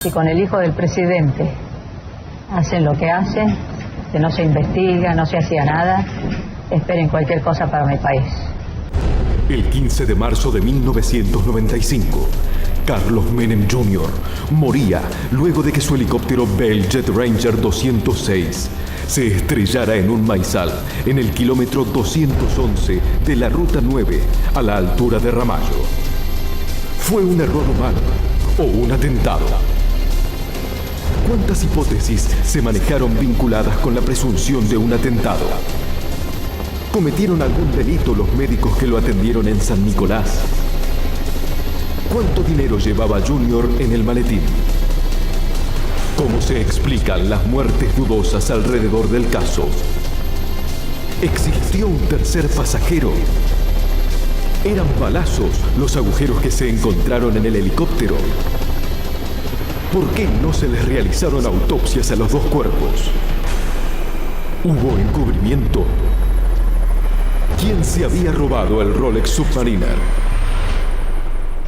Si con el hijo del presidente hacen lo que hacen, que no se investiga, no se hacía nada, esperen cualquier cosa para mi país. El 15 de marzo de 1995, Carlos Menem Jr. moría luego de que su helicóptero Bell Jet Ranger 206 se estrellara en un maizal en el kilómetro 211 de la Ruta 9 a la altura de Ramallo. ¿Fue un error humano o un atentado? ¿Cuántas hipótesis se manejaron vinculadas con la presunción de un atentado? ¿Cometieron algún delito los médicos que lo atendieron en San Nicolás? ¿Cuánto dinero llevaba Junior en el maletín? ¿Cómo se explican las muertes dudosas alrededor del caso? ¿Existió un tercer pasajero? ¿Eran balazos los agujeros que se encontraron en el helicóptero? ¿Por qué no se les realizaron autopsias a los dos cuerpos? ¿Hubo encubrimiento? ¿Quién se había robado el Rolex Submariner?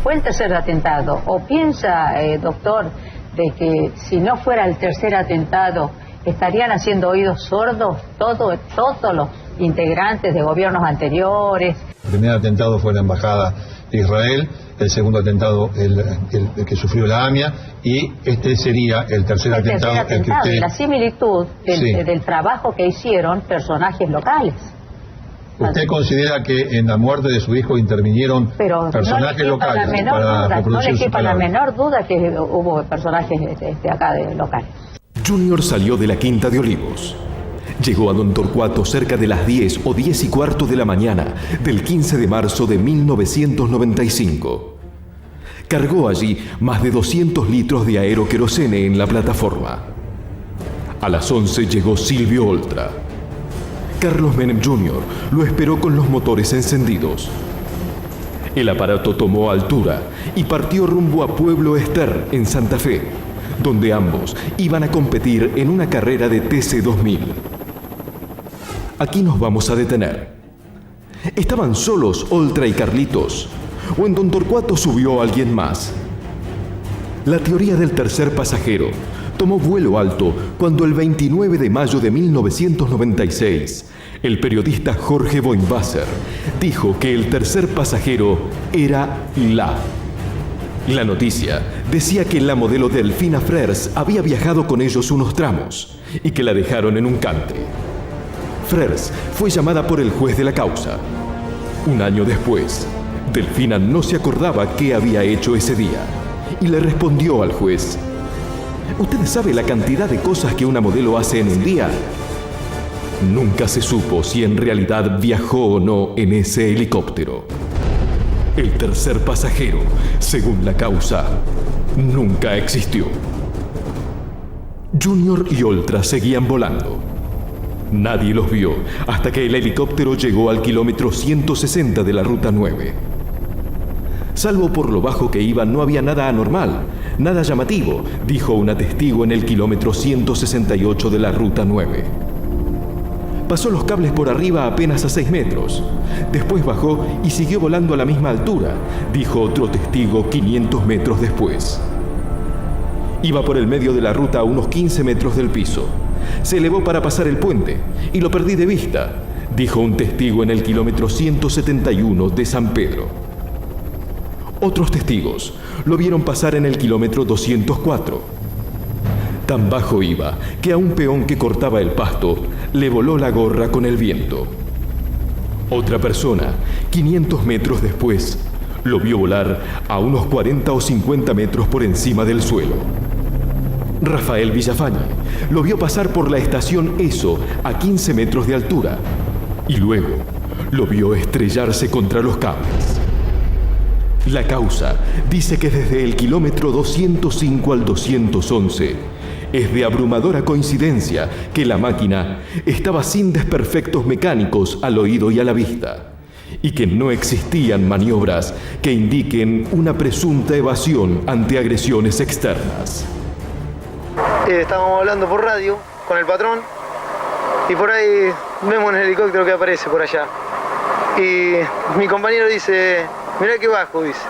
Fue el tercer atentado. ¿O piensa, doctor, de que si no fuera el tercer atentado, estarían haciendo oídos sordos todos los integrantes de gobiernos anteriores? El primer atentado fue la Embajada de Israel, el segundo atentado el que sufrió la AMIA, y este sería el tercer atentado. El que usted... La similitud del trabajo que hicieron personajes locales. ¿Usted considera que en la muerte de su hijo intervinieron personajes locales para la no le reproducir quepa la menor duda que hubo personajes acá locales? Junior salió de la Quinta de Olivos. Llegó a Don Torcuato cerca de las 10 o 10 y cuarto de la mañana del 15 de marzo de 1995. Cargó allí más de 200 litros de aeroquerosene en la plataforma. A las 11 llegó Silvio Oltra. Carlos Menem Jr. lo esperó con los motores encendidos. El aparato tomó altura y partió rumbo a Pueblo Ester, en Santa Fe, donde ambos iban a competir en una carrera de TC2000. Aquí nos vamos a detener. ¿Estaban solos Oltra y Carlitos? ¿O en Don Torcuato subió alguien más? La teoría del tercer pasajero tomó vuelo alto cuando el 29 de mayo de 1996, el periodista Jorge Boinwasser dijo que el tercer pasajero era La noticia decía que la modelo Delfina Frers había viajado con ellos unos tramos y que la dejaron en un country. Frers fue llamada por el juez de la causa. Un año después, Delfina no se acordaba qué había hecho ese día y le respondió al juez: ¿usted sabe la cantidad de cosas que una modelo hace en un día? Nunca se supo si en realidad viajó o no en ese helicóptero. El tercer pasajero, según la causa, nunca existió. Junior y Oltra seguían volando. Nadie los vio hasta que el helicóptero llegó al kilómetro 160 de la Ruta 9. Salvo por lo bajo que iba, no había nada anormal, nada llamativo, dijo una testigo en el kilómetro 168 de la Ruta 9. Pasó los cables por arriba apenas a 6 metros. Después bajó y siguió volando a la misma altura, dijo otro testigo 500 metros después. Iba por el medio de la ruta a unos 15 metros del piso. Se elevó para pasar el puente y lo perdí de vista, dijo un testigo en el kilómetro 171 de San Pedro. Otros testigos lo vieron pasar en el kilómetro 204. Tan bajo iba que a un peón que cortaba el pasto le voló la gorra con el viento. Otra persona, 500 metros después, lo vio volar a unos 40 o 50 metros por encima del suelo. Rafael Villafañe lo vio pasar por la estación ESO a 15 metros de altura y luego lo vio estrellarse contra los cables. La causa dice que desde el kilómetro 205 al 211 es de abrumadora coincidencia que la máquina estaba sin desperfectos mecánicos al oído y a la vista, y que no existían maniobras que indiquen una presunta evasión ante agresiones externas. Estábamos hablando por radio con el patrón y por ahí vemos el helicóptero que aparece por allá. Y mi compañero dice: mirá que bajo, dice.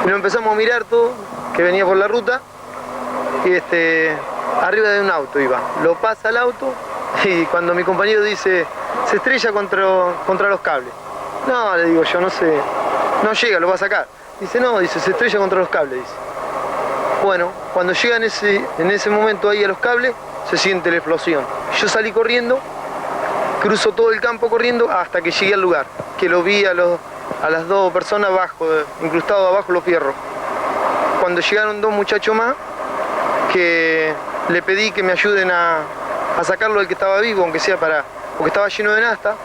Y lo empezamos a mirar todo, que venía por la ruta. y arriba de un auto iba. Lo pasa el auto y cuando mi compañero dice, se estrella contra los cables. No, le digo yo, no sé, no llega, lo va a sacar. Dice, no, dice, se estrella contra los cables, dice. Bueno, cuando llega en ese momento ahí a los cables, se siente la explosión. Yo salí corriendo, cruzo todo el campo corriendo hasta que llegué al lugar, que lo vi a las dos personas abajo, incrustados abajo los fierros. Cuando llegaron dos muchachos más, que le pedí que me ayuden a sacarlo del que estaba vivo, aunque sea porque estaba lleno de nafta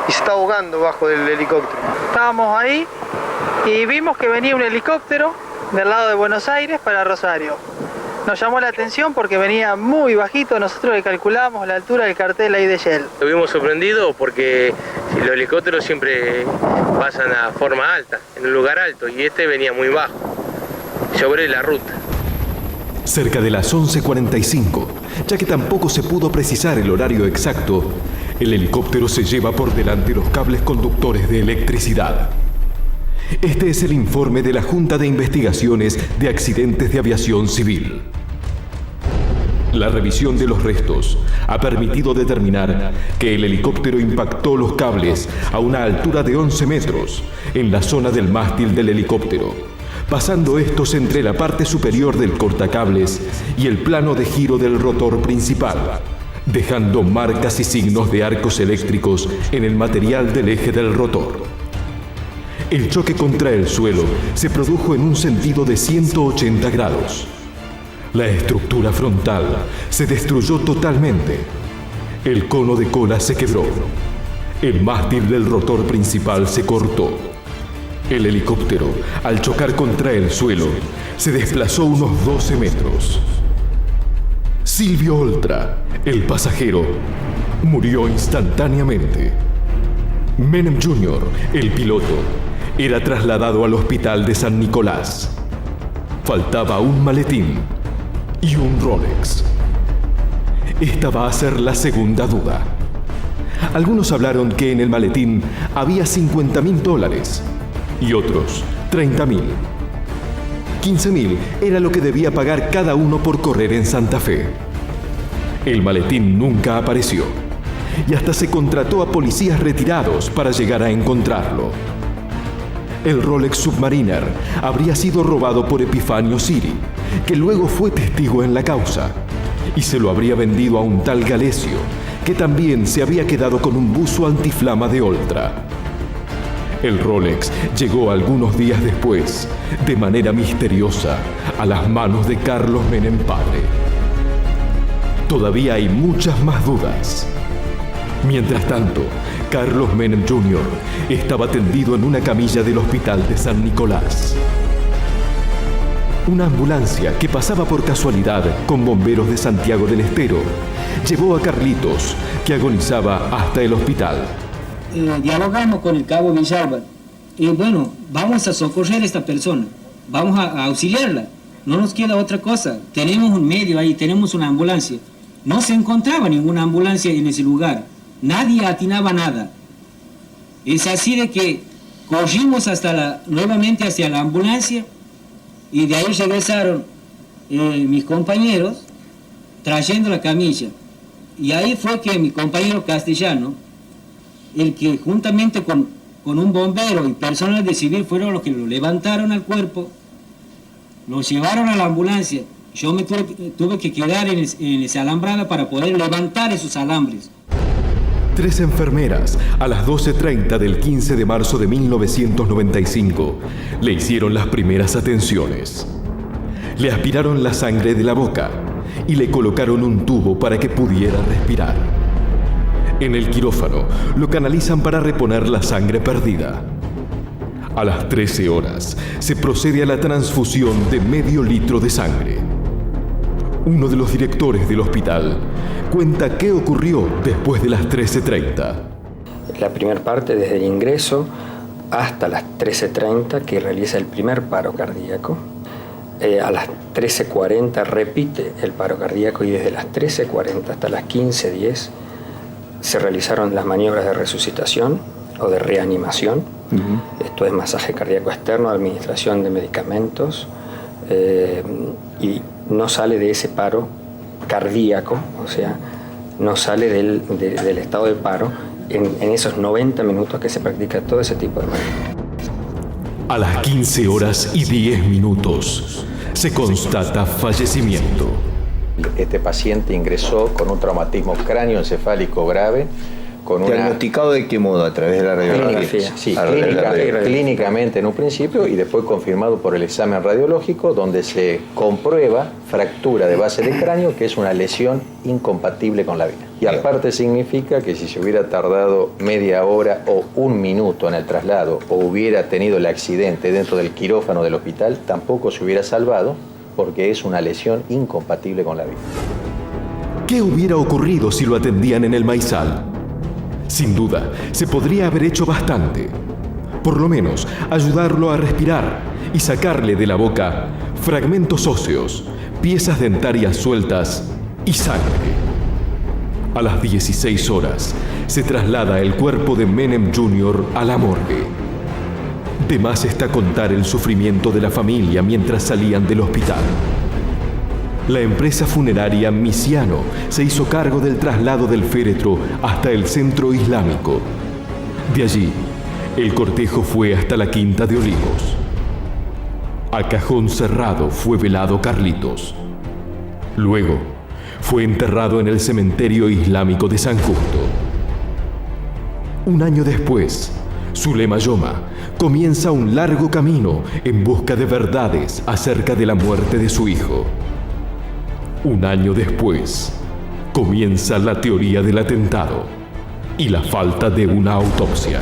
y se estaba ahogando bajo del helicóptero. Estábamos ahí y vimos que venía un helicóptero del lado de Buenos Aires para Rosario. Nos llamó la atención porque venía muy bajito, nosotros le calculábamos la altura del cartel ahí de Shell. Lo vimos sorprendido porque los helicópteros siempre pasan a forma alta, en un lugar alto, y este venía muy bajo, sobre la ruta. Cerca de las 11:45, ya que tampoco se pudo precisar el horario exacto, el helicóptero se lleva por delante los cables conductores de electricidad. Este es el informe de la Junta de Investigaciones de Accidentes de Aviación Civil. La revisión de los restos ha permitido determinar que el helicóptero impactó los cables a una altura de 11 metros en la zona del mástil del helicóptero, pasando estos entre la parte superior del cortacables y el plano de giro del rotor principal, dejando marcas y signos de arcos eléctricos en el material del eje del rotor. El choque contra el suelo se produjo en un sentido de 180 grados. La estructura frontal se destruyó totalmente. El cono de cola se quebró. El mástil del rotor principal se cortó. El helicóptero, al chocar contra el suelo, se desplazó unos 12 metros. Silvio Oltra, el pasajero, murió instantáneamente. Menem Jr., el piloto, era trasladado al hospital de San Nicolás. Faltaba un maletín y un Rolex. Esta va a ser la segunda duda. Algunos hablaron que en el maletín había $50.000 y otros 30.000. 15.000 era lo que debía pagar cada uno por correr en Santa Fe. El maletín nunca apareció y hasta se contrató a policías retirados para llegar a encontrarlo. El Rolex Submariner habría sido robado por Epifanio Siri, que luego fue testigo en la causa, y se lo habría vendido a un tal Galesio, que también se había quedado con un buzo antiflama de Oltra. El Rolex llegó algunos días después, de manera misteriosa, a las manos de Carlos Menem padre. Todavía hay muchas más dudas. Mientras tanto, Carlos Menem Jr. estaba tendido en una camilla del hospital de San Nicolás. Una ambulancia que pasaba por casualidad con bomberos de Santiago del Estero llevó a Carlitos, que agonizaba, hasta el hospital. Dialogamos con el cabo Villalba y bueno, vamos a socorrer a esta persona, vamos a auxiliarla, no nos queda otra cosa, tenemos un medio ahí, tenemos una ambulancia. No se encontraba ninguna ambulancia en ese lugar, nadie atinaba nada. Es así de que corrimos nuevamente hacia la ambulancia y de ahí regresaron mis compañeros trayendo la camilla. Y ahí fue que mi compañero Castellano, el que juntamente con un bombero y personal de civil fueron los que lo levantaron al cuerpo, lo llevaron a la ambulancia. Yo me tuve que quedar en esa alambrada para poder levantar esos alambres. 3 enfermeras, a las 12:30 del 15 de marzo de 1995, le hicieron las primeras atenciones. Le aspiraron la sangre de la boca y le colocaron un tubo para que pudiera respirar. En el quirófano lo canalizan para reponer la sangre perdida. A las 13 horas se procede a la transfusión de medio litro de sangre. Uno de los directores del hospital cuenta qué ocurrió después de las 13:30. La primera parte, desde el ingreso hasta las 13:30, que realiza el primer paro cardíaco. A las 13:40 repite el paro cardíaco y desde las 13:40 hasta las 15:10 se realizaron las maniobras de resucitación o de reanimación. Esto es masaje cardíaco externo, administración de medicamentos y no sale de ese paro cardíaco, o sea, no sale del estado de paro en esos 90 minutos que se practica todo ese tipo de manejo. A las 15 horas y 10 minutos se constata fallecimiento. Este paciente ingresó con un traumatismo cráneoencefálico grave. ¿Diagnosticado de qué modo? ¿A través de la radiografía? Sí, clínicamente en un principio y después confirmado por el examen radiológico, donde se comprueba fractura de base de cráneo, que es una lesión incompatible con la vida. Y aparte significa que si se hubiera tardado media hora o un minuto en el traslado o hubiera tenido el accidente dentro del quirófano del hospital, tampoco se hubiera salvado porque es una lesión incompatible con la vida. ¿Qué hubiera ocurrido si lo atendían en el Maizal? Sin duda, se podría haber hecho bastante. Por lo menos, ayudarlo a respirar y sacarle de la boca fragmentos óseos, piezas dentarias sueltas y sangre. A las 16 horas, se traslada el cuerpo de Menem Jr. a la morgue. De más está contar el sufrimiento de la familia mientras salían del hospital. La empresa funeraria Misiano se hizo cargo del traslado del féretro hasta el centro islámico. De allí, el cortejo fue hasta la Quinta de Olivos. A cajón cerrado fue velado Carlitos. Luego, fue enterrado en el cementerio islámico de San Justo. Un año después, Zulema Yoma comienza un largo camino en busca de verdades acerca de la muerte de su hijo. Un año después, comienza la teoría del atentado y la falta de una autopsia.